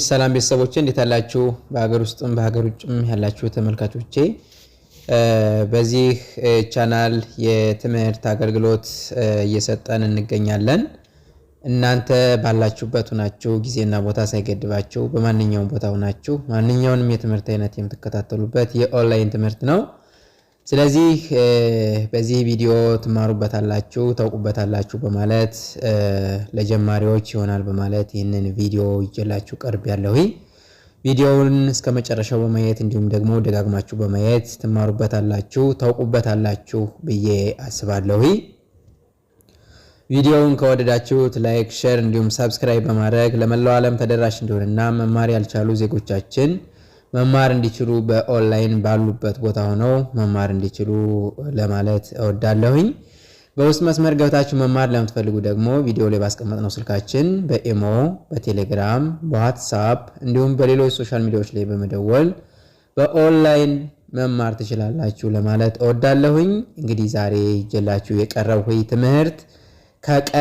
ሰላም ቤተሰቦቼ እንዴት አላችሁ? በሀገር ውስጥም በሀገር ውጭም ያላችሁ ተመልካቾቼ በዚህ ቻናል የትምህርት አገልግሎት እየሰጠን እንገኛለን። እናንተ ባላችሁበት ሆናችሁ ጊዜና ቦታ ሳይገድባችሁ በማንኛውም ቦታ ሆናችሁ ማንኛውንም የትምህርት አይነት የምትከታተሉበት የኦንላይን ትምህርት ነው። ስለዚህ በዚህ ቪዲዮ ትማሩበታላችሁ፣ ታውቁበታላችሁ በማለት ለጀማሪዎች ይሆናል በማለት ይህንን ቪዲዮ ይዤላችሁ ቀርቤያለሁ። ቪዲዮውን እስከመጨረሻው በማየት እንዲሁም ደግሞ ደጋግማችሁ በማየት ትማሩበታላችሁ፣ ታውቁበታላችሁ ብዬ አስባለሁ። ቪዲዮውን ከወደዳችሁት ላይክ፣ ሼር እንዲሁም ሰብስክራይብ በማድረግ ለመላው ዓለም ተደራሽ እንዲሆንና መማር ያልቻሉ ዜጎቻችን መማር እንዲችሉ በኦንላይን ባሉበት ቦታ ሆነው መማር እንዲችሉ ለማለት እወዳለሁኝ። በውስጥ መስመር ገብታችሁ መማር ለምትፈልጉ ደግሞ ቪዲዮ ላይ ባስቀመጥነው ስልካችን በኢሞ፣ በቴሌግራም፣ በዋትስአፕ እንዲሁም በሌሎች ሶሻል ሚዲያዎች ላይ በመደወል በኦንላይን መማር ትችላላችሁ ለማለት እወዳለሁኝ። እንግዲህ ዛሬ ይዤላችሁ የቀረብኩት ትምህርት ከቀ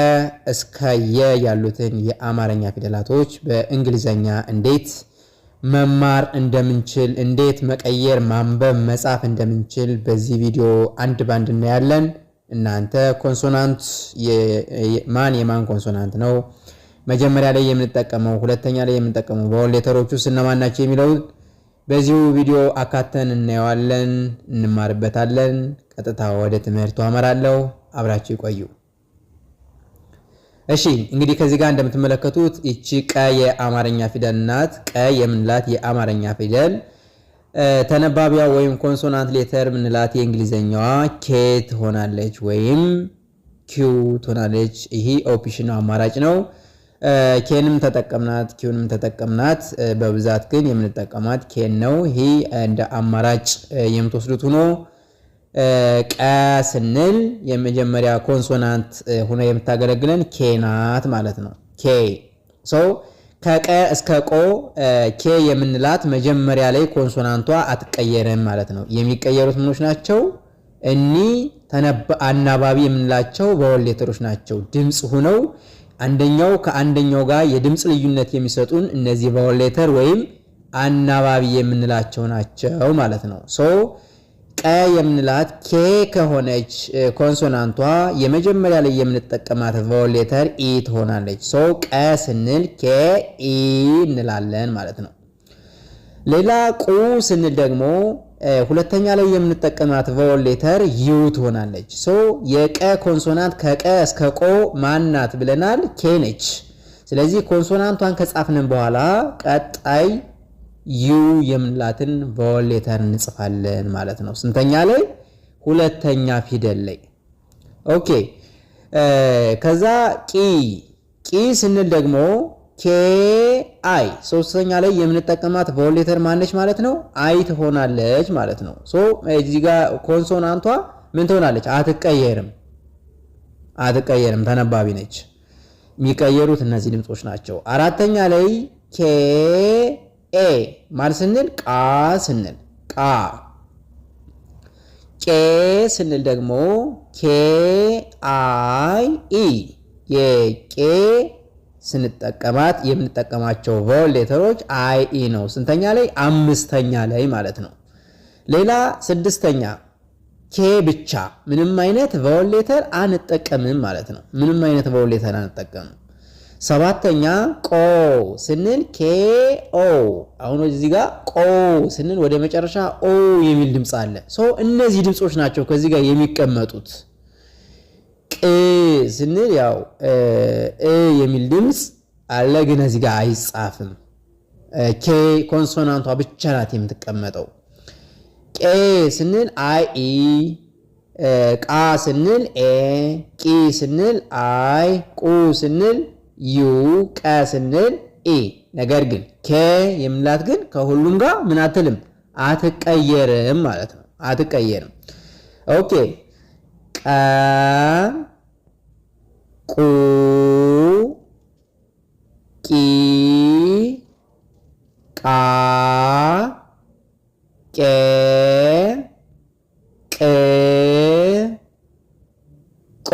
እስከ የ ያሉትን የአማርኛ ፊደላቶች በእንግሊዘኛ እንዴት መማር እንደምንችል እንዴት መቀየር ማንበብ መጻፍ እንደምንችል በዚህ ቪዲዮ አንድ ባንድ እናያለን። እናንተ ኮንሶናንት የማን ኮንሶናንት ነው መጀመሪያ ላይ የምንጠቀመው ሁለተኛ ላይ የምንጠቀመው ቫወል ሌተሮቹ እነማን ናቸው የሚለው በዚሁ ቪዲዮ አካተን እናየዋለን፣ እንማርበታለን። ቀጥታ ወደ ትምህርቱ አመራለሁ። አብራችሁ ይቆዩ። እሺ እንግዲህ ከዚህ ጋር እንደምትመለከቱት እቺ ቀ የአማርኛ ፊደል ናት። ቀ የምንላት የአማርኛ ፊደል ተነባቢያ ወይም ኮንሶናንት ሌተር ምንላት የእንግሊዘኛዋ ኬ ትሆናለች ወይም ኪው ትሆናለች። ይሄ ኦፕሽን አማራጭ ነው። ኬንም ተጠቀምናት ኪውንም ተጠቀምናት፣ በብዛት ግን የምንጠቀማት ኬን ነው። ይሄ እንደ አማራጭ የምትወስዱት ሆኖ ቀ ስንል የመጀመሪያ ኮንሶናንት ሆኖ የምታገለግለን ኬ ናት ማለት ነው። ኬ ከቀ እስከ ቆ ኬ የምንላት መጀመሪያ ላይ ኮንሶናንቷ አትቀየርም ማለት ነው። የሚቀየሩት ምኖች ናቸው? እኒ አናባቢ የምንላቸው ቫወል ሌተሮች ናቸው። ድምጽ ሆነው አንደኛው ከአንደኛው ጋር የድምጽ ልዩነት የሚሰጡን እነዚህ ቫወል ሌተር ወይም አናባቢ የምንላቸው ናቸው ማለት ነው። ቀ የምንላት ኬ ከሆነች ኮንሶናንቷ የመጀመሪያ ላይ የምንጠቀማት ቫወል ሌተር ኢ ትሆናለች። ቀ ስንል ኬ ኢ እንላለን ማለት ነው። ሌላ ቁ ስንል ደግሞ ሁለተኛ ላይ የምንጠቀማት ቫወል ሌተር ዩ ትሆናለች። የቀ ኮንሶናንት ከቀ እስከ ቆ ማናት ብለናል? ኬ ነች። ስለዚህ ኮንሶናንቷን ከጻፍንን በኋላ ቀጣይ ዩ የምንላትን ቫወል ሌተር እንጽፋለን ማለት ነው። ስንተኛ ላይ? ሁለተኛ ፊደል ላይ። ኦኬ ከዛ ቂ ስንል ደግሞ ኬ አይ ሶስተኛ ላይ የምንጠቀማት ቫወል ሌተር ማነች ማለት ነው? አይ ትሆናለች ማለት ነው። እዚህ ጋር ኮንሶናንቷ ምን ትሆናለች? አትቀየርም፣ ተነባቢ ነች። የሚቀየሩት እነዚህ ድምጾች ናቸው። አራተኛ ላይ ኬ ኤ ማለት ስንል ቃ ስንል ቃ፣ ቄ ስንል ደግሞ ኬ አይ ኢ የቄ ስንጠቀማት የምንጠቀማቸው ቫወል ሌተሮች አይ ኢ ነው። ስንተኛ ላይ? አምስተኛ ላይ ማለት ነው። ሌላ ስድስተኛ ኬ ብቻ፣ ምንም አይነት ቫወል ሌተር አንጠቀምም ማለት ነው። ምንም አይነት ቫወል ሌተር አንጠቀምም። ሰባተኛ ቆ ስንል ኬ ኦ፣ አሁን እዚህ ጋር ቆ ስንል ወደ መጨረሻ ኦ የሚል ድምጽ አለ። እነዚህ ድምጾች ናቸው ከዚህ ጋር የሚቀመጡት። ቅ ስንል ያው የሚል ድምጽ አለ፣ ግን እዚህ ጋር አይጻፍም። ኬ ኮንሶናንቷ ብቻ ናት የምትቀመጠው። ቄ ስንል አይ ኢ፣ ቃ ስንል ኤ፣ ቂ ስንል አይ፣ ቁ ስንል ዩ፣ ቀ ስንል ኢ። ነገር ግን ኬ የምንላት ግን ከሁሉም ጋር ምን አትልም? አትቀየርም ማለት ነው። አትቀየርም። ኦኬ ቀ፣ ቁ፣ ቂ፣ ቃ፣ ቄ፣ ቅ፣ ቆ።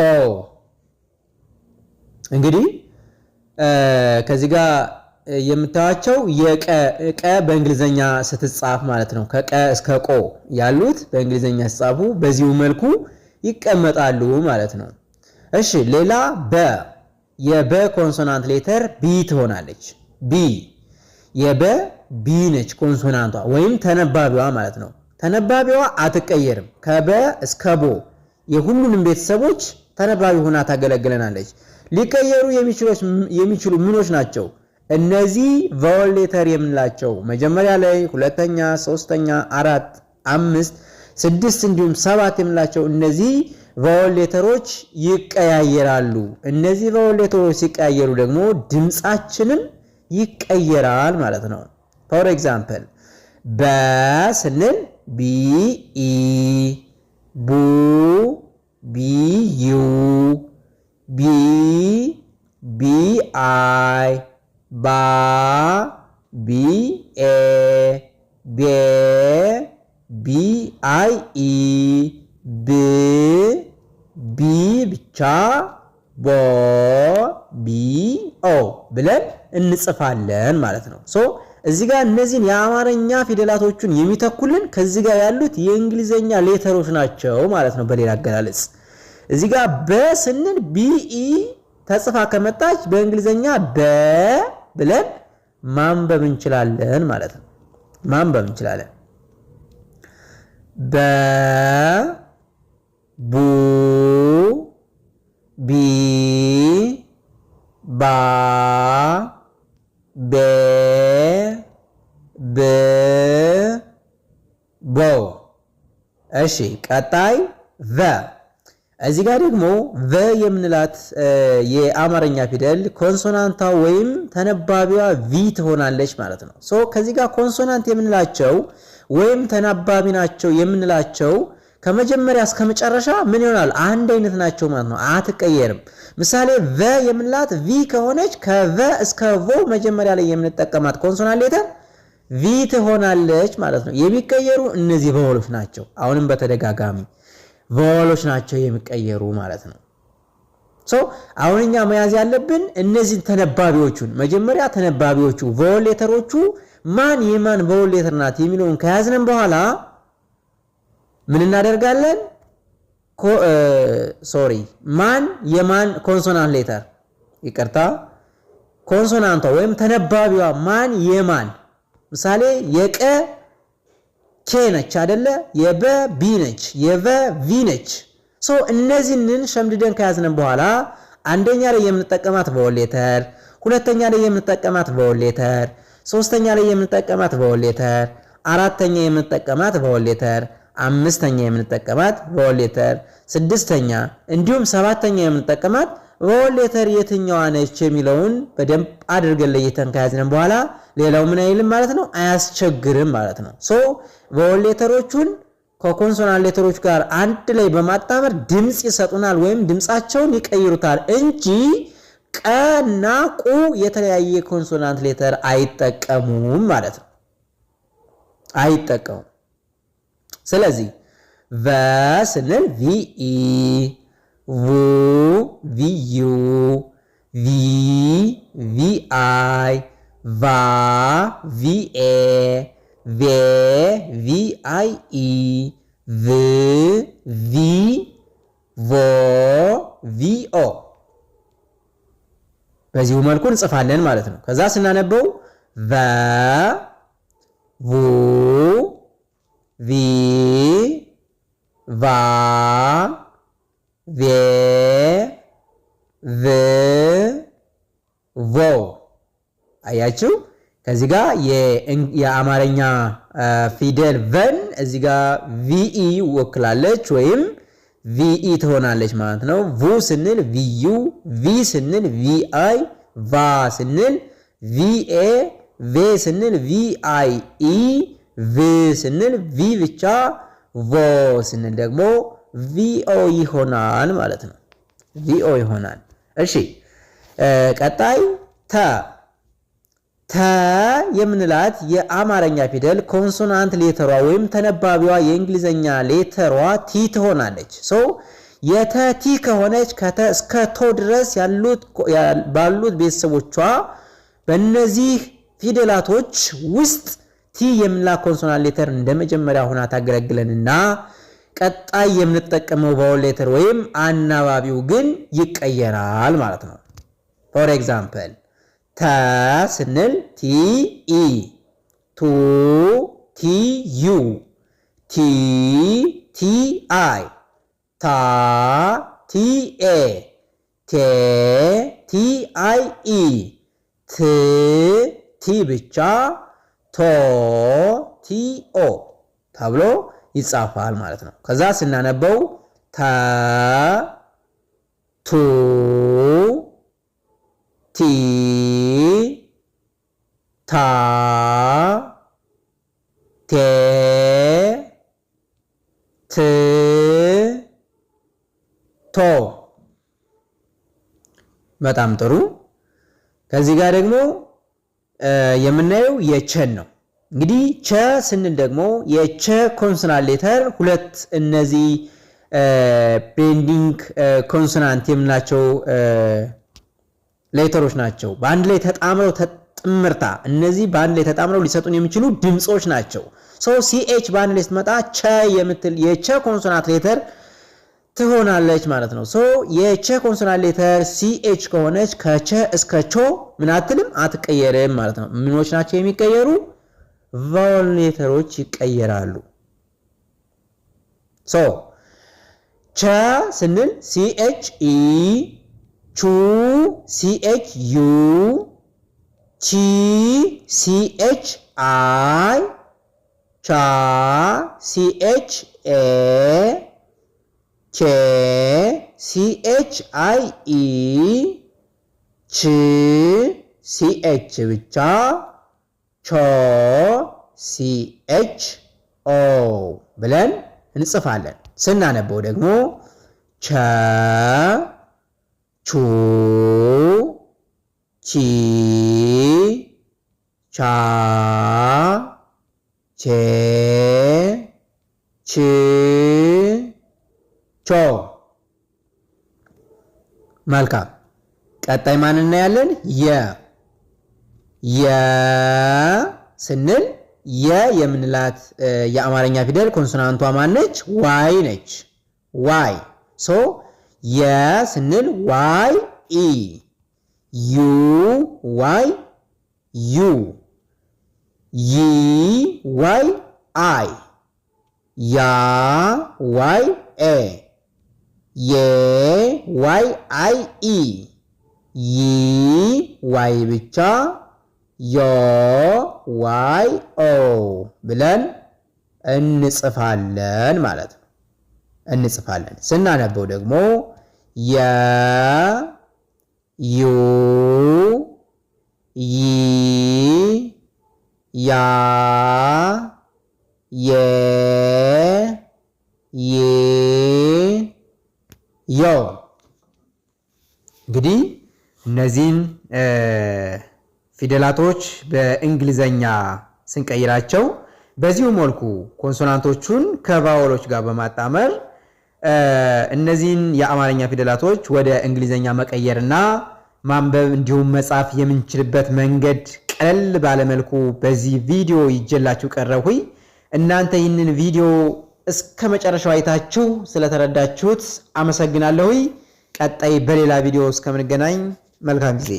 እንግዲህ ከዚህ ጋር የምታዩቸው የቀ በእንግሊዘኛ ስትጻፍ ማለት ነው። ከቀ እስከ ቆ ያሉት በእንግሊዘኛ ሲጻፉ በዚሁ መልኩ ይቀመጣሉ ማለት ነው። እሺ ሌላ በ የበ ኮንሶናንት ሌተር ቢ ትሆናለች። ቢ የበ ቢ ነች ኮንሶናንቷ ወይም ተነባቢዋ ማለት ነው። ተነባቢዋ አትቀየርም። ከበ እስከ ቦ የሁሉንም ቤተሰቦች ተነባቢ ሆና ታገለግለናለች። ሊቀየሩ የሚችሉ ምኖች ናቸው? እነዚህ ቫወል ሌተር የምንላቸው መጀመሪያ ላይ ሁለተኛ፣ ሶስተኛ፣ አራት፣ አምስት፣ ስድስት እንዲሁም ሰባት የምንላቸው እነዚህ ቫወል ሌተሮች ይቀያየራሉ። እነዚህ ቫወል ሌተሮች ሲቀያየሩ ደግሞ ድምጻችንም ይቀየራል ማለት ነው። ፎር ኤግዛምፕል በ ስንል ቢ ኢ፣ ቡ ቢ ዩ፣ ቢ ቢ አይ፣ ባ ቢ ኤ፣ ቤ ቢ አይ ኢ፣ ብ ቢ ብቻ፣ ቦ ቢ ኦ ብለን እንጽፋለን ማለት ነው። ሶ እዚህ ጋር እነዚህን የአማርኛ ፊደላቶቹን የሚተኩልን ከዚህ ጋር ያሉት የእንግሊዘኛ ሌተሮች ናቸው ማለት ነው። በሌላ አገላለጽ እዚህ ጋር በ ስንል ቢኢ ተጽፋ ከመጣች በእንግሊዘኛ በ ብለን ማንበብ እንችላለን ማለት ነው። ማንበብ እንችላለን። በ ቡ ቢ ባ ቤ ብ ቦ። እሺ ቀጣይ ቨ። እዚህ ጋር ደግሞ ቨ የምንላት የአማርኛ ፊደል ኮንሶናንቷ ወይም ተነባቢዋ ቪ ትሆናለች ማለት ነው። ሶ ከዚህ ጋር ኮንሶናንት የምንላቸው ወይም ተናባቢ ናቸው የምንላቸው ከመጀመሪያ እስከ መጨረሻ ምን ይሆናል? አንድ አይነት ናቸው ማለት ነው። አትቀየርም። ምሳሌ ቨ የምንላት ቪ ከሆነች ከቨ እስከ ቮ መጀመሪያ ላይ የምንጠቀማት ኮንሶናንት ሌተር ቪ ትሆናለች ማለት ነው። የሚቀየሩ እነዚህ ቫወሎች ናቸው። አሁንም በተደጋጋሚ ቫወሎች ናቸው የሚቀየሩ ማለት ነው። ሶ አሁን እኛ መያዝ ያለብን እነዚህ ተነባቢዎቹን መጀመሪያ ተነባቢዎቹ ቫወል ሌተሮቹ ማን የማን ቫወል ሌተር ናት የሚለውን ከያዝነን በኋላ ምን እናደርጋለን? ማን የማን ኮንሶናንት ሌተር ይቅርታ፣ ኮንሶናንቷ ወይም ተነባቢዋ ማን የማን ምሳሌ የቀ ኬ ነች አይደለ? የበ ቢ ነች፣ የቨ ቪ ነች። ሶ እነዚህንን ሸምድደን ከያዝነን በኋላ አንደኛ ላይ የምንጠቀማት ቫወል ሌተር፣ ሁለተኛ ላይ የምንጠቀማት ቫወል ሌተር፣ ሶስተኛ ላይ የምንጠቀማት ቫወል ሌተር፣ አራተኛ የምንጠቀማት ቫወል ሌተር፣ አምስተኛ የምንጠቀማት ቫወል ሌተር፣ ስድስተኛ እንዲሁም ሰባተኛ የምንጠቀማት ቫወል ሌተር የትኛዋ ነች የሚለውን በደንብ አድርገን ለይተን ከያዝነን በኋላ ሌላው ምን አይልም ማለት ነው፣ አያስቸግርም ማለት ነው። ሶ ቫወል ሌተሮቹን ከኮንሶናንት ሌተሮች ጋር አንድ ላይ በማጣመር ድምጽ ይሰጡናል ወይም ድምጻቸውን ይቀይሩታል እንጂ ቀና ቁ የተለያየ ኮንሶናንት ሌተር አይጠቀሙም ማለት ነው። አይጠቀሙም። ስለዚህ ቨ ስንል ቪኢ፣ ቡ ቪዩ፣ ቪ ቪአይ፣ ቫ ቪኤ፣ ቬ ቪአይኢ፣ ቭ ቪ ቮ ቪኦ በዚሁ መልኩ እንጽፋለን ማለት ነው። ከዛ ስናነበው ቨ ቡ ቪ ቫ ቬ ቭ ቮ። አያችሁ ከዚህ ጋር የአማርኛ ፊደል ቨን እዚህ ጋር ቪኢ ወክላለች ወይም ቪኢ ትሆናለች ማለት ነው። ቡ ስንል ቪዩ፣ ቪ ስንል ቪአይ፣ ቫ ስንል ቪኤ፣ ቬ ስንል ቪአይኢ፣ ቭ ስንል ቪ ብቻ፣ ቮ ስንል ደግሞ ቪኦ ይሆናል ማለት ነው። ቪኦ ይሆናል። እሺ ቀጣይ ተ። ተ የምንላት የአማርኛ ፊደል ኮንሶናንት ሌተሯ ወይም ተነባቢዋ የእንግሊዘኛ ሌተሯ ቲ ትሆናለች። ሶ የተ ቲ ከሆነች ከተ እስከ ቶ ድረስ ባሉት ቤተሰቦቿ በእነዚህ ፊደላቶች ውስጥ ቲ የምንላት ኮንሶናንት ሌተር እንደመጀመሪያ ሆና ታገለግለንና ቀጣይ የምንጠቀመው ቫወል ሌተር ወይም አናባቢው ግን ይቀየራል ማለት ነው። ፎር ኤግዛምፕል ተ ስንል ቲ ኢ፣ ቱ ቲ ዩ፣ ቲ ቲ አይ፣ ታ ቲ ኤ፣ ቴ ቲ አይ ኢ፣ ት ቲ ብቻ፣ ቶ ቲ ኦ ተብሎ ይጻፋል ማለት ነው። ከዛ ስናነበው ተ ቱ ቲ ታ ቴ ት ቶ። በጣም ጥሩ። ከዚህ ጋር ደግሞ የምናየው የቸን ነው። እንግዲህ ቸ ስንል ደግሞ የቸ ኮንሶናንት ሌተር ሁለት እነዚህ ቤንዲንግ ኮንሶናንት የምንላቸው ሌተሮች ናቸው። በአንድ ላይ ተጣምረው ጥምርታ፣ እነዚህ በአንድ ላይ ተጣምረው ሊሰጡን የሚችሉ ድምጾች ናቸው። ሲኤች በአንድ ላይ ስትመጣ ቸ የምትል የቸ ኮንሶናንት ሌተር ትሆናለች ማለት ነው። የቸ ኮንሶናንት ሌተር ሲኤች ከሆነች ከቸ እስከ ቾ ምን አትልም አትቀየርም ማለት ነው። ምኖች ናቸው የሚቀየሩ? ቫወል ሌተሮች ይቀየራሉ። ቸ ስንል ሲኤች ኢ፣ ቹ ሲኤች ዩ፣ ቺ ሲኤች አይ፣ ቻ ሲኤች ኤ፣ ቼ ሲኤች አይ ኢ፣ ች ሲኤች ብቻ፣ ቾ ሲኤች ኦ ብለን እንጽፋለን። ስናነበው ደግሞ ቸ ቹ ቺ ቻ ቼ ች ቾ። መልካም። ቀጣይ ማን እናያለን? የ ስንል የምንላት የአማርኛ ፊደል ኮንሶናንቷ ማነች? ዋይ ነች። ዋይ የ ስንል ዋይ ኢ፣ ዩ ዋይ ዩ፣ ይ ዋይ አይ፣ ያ ዋይ ኤ፣ የ ዋይ አይ ኢ፣ ይ ዋይ ብቻ፣ ዮ ዋይ ኦ ብለን እንጽፋለን ማለት ነው። እንጽፋለን። ስናነበው ደግሞ የ ዩ ይ ያ የ ይ ዮ። እንግዲህ እነዚህን ፊደላቶች በእንግሊዘኛ ስንቀይራቸው በዚሁ መልኩ ኮንሶናንቶቹን ከቫወሎች ጋር በማጣመር እነዚህን የአማርኛ ፊደላቶች ወደ እንግሊዘኛ መቀየርና ማንበብ እንዲሁም መጻፍ የምንችልበት መንገድ ቀለል ባለመልኩ በዚህ ቪዲዮ ይጀላችሁ ቀረብኩኝ። እናንተ ይህንን ቪዲዮ እስከ መጨረሻው አይታችሁ ስለተረዳችሁት አመሰግናለሁ። ቀጣይ በሌላ ቪዲዮ እስከምንገናኝ መልካም ጊዜ